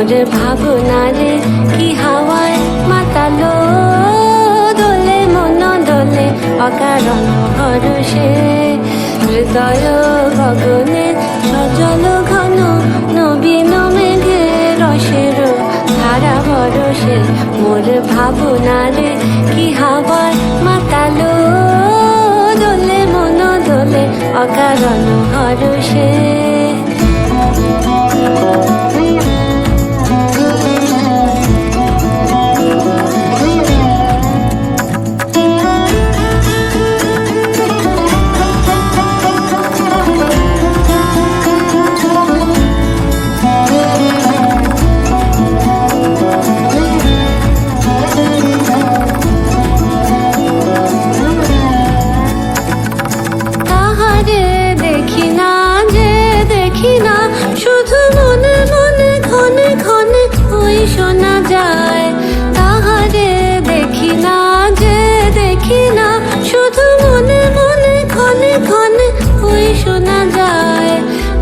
মোর ভাবনারে কি হাওয়ায় মাতালো, দোলে মন দোলে অকারণ হরষে, হৃদয় গগনে সজল ঘন নবীন মেঘে রসের ধারা বরষে, মোর ভাবনারে কি হাওয়ায় মাতালো, দোলে মন দোলে অকারণ হরষে। শুধু মনে মনে ক্ষণে ক্ষণে ওই শোনা যায়, তাহারে দেখি না যে দেখি না, শুধু মনে মনে ক্ষণে ক্ষণে ওই শোনা যায়।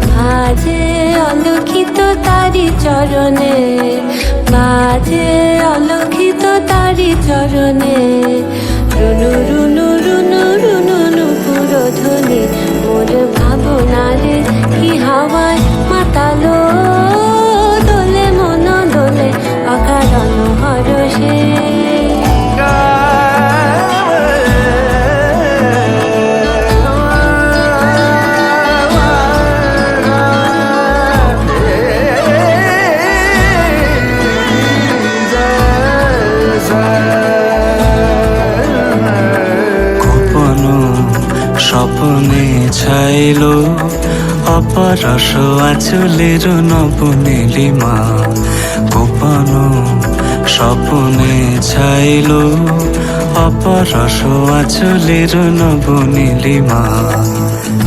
বাজে অলক্ষিত তারি চরণে, বাজে অলক্ষিত তারি চরণে, রুনু রুনু রুনু রুনু নুপুর ধ্বনি, মোর ভাবনারে কি হাওয়ায় মাতালো, দোলে মন দোলে অকারণ হরষে। স্বপ্নে ছাইল অপরস আঁচলের নবনীলিমা, গোপন স্বপ্নে ছাইল অপরস আঁচলের নবনীলিমা,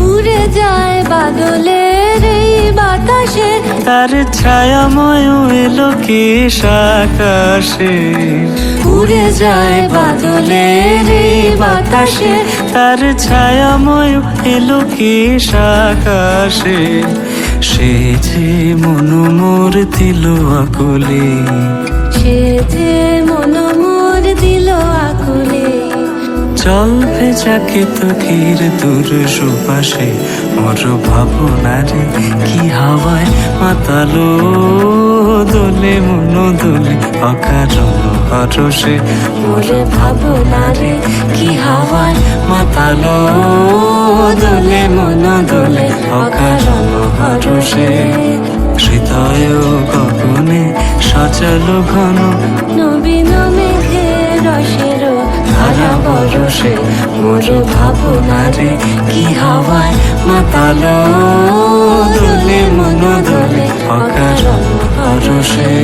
উড়ে যায় বাদলের এই বাতাসে, তার ছায়াময় এলো কেশ আকাশে, উড়ে যায় বাদলের এই বাতাসে, তার ছায়াময় এলো কেশ আকাশে, সে যে মন মোর দিল আকুলে, সে যে মন মোর দিল আকুলে। জল ভেজাকে তোকের দূর সুপাশে, মোর ভাবনারে কি হাওয়ায় মাতালো, দোলে মন দোলে অকারণ হরষে, মোর ভাবনারে কি হাওয়ায় মাতালো, দোলে মন দোলে অকারণ হরষে। হৃদয় গগনে সজল ঘন নবীন মেঘে রসের ধারা বরষে, মোর ভাবনারে কি হাওয়ায় মাতালো, দোলে মন দোলে অকারণ হরষে।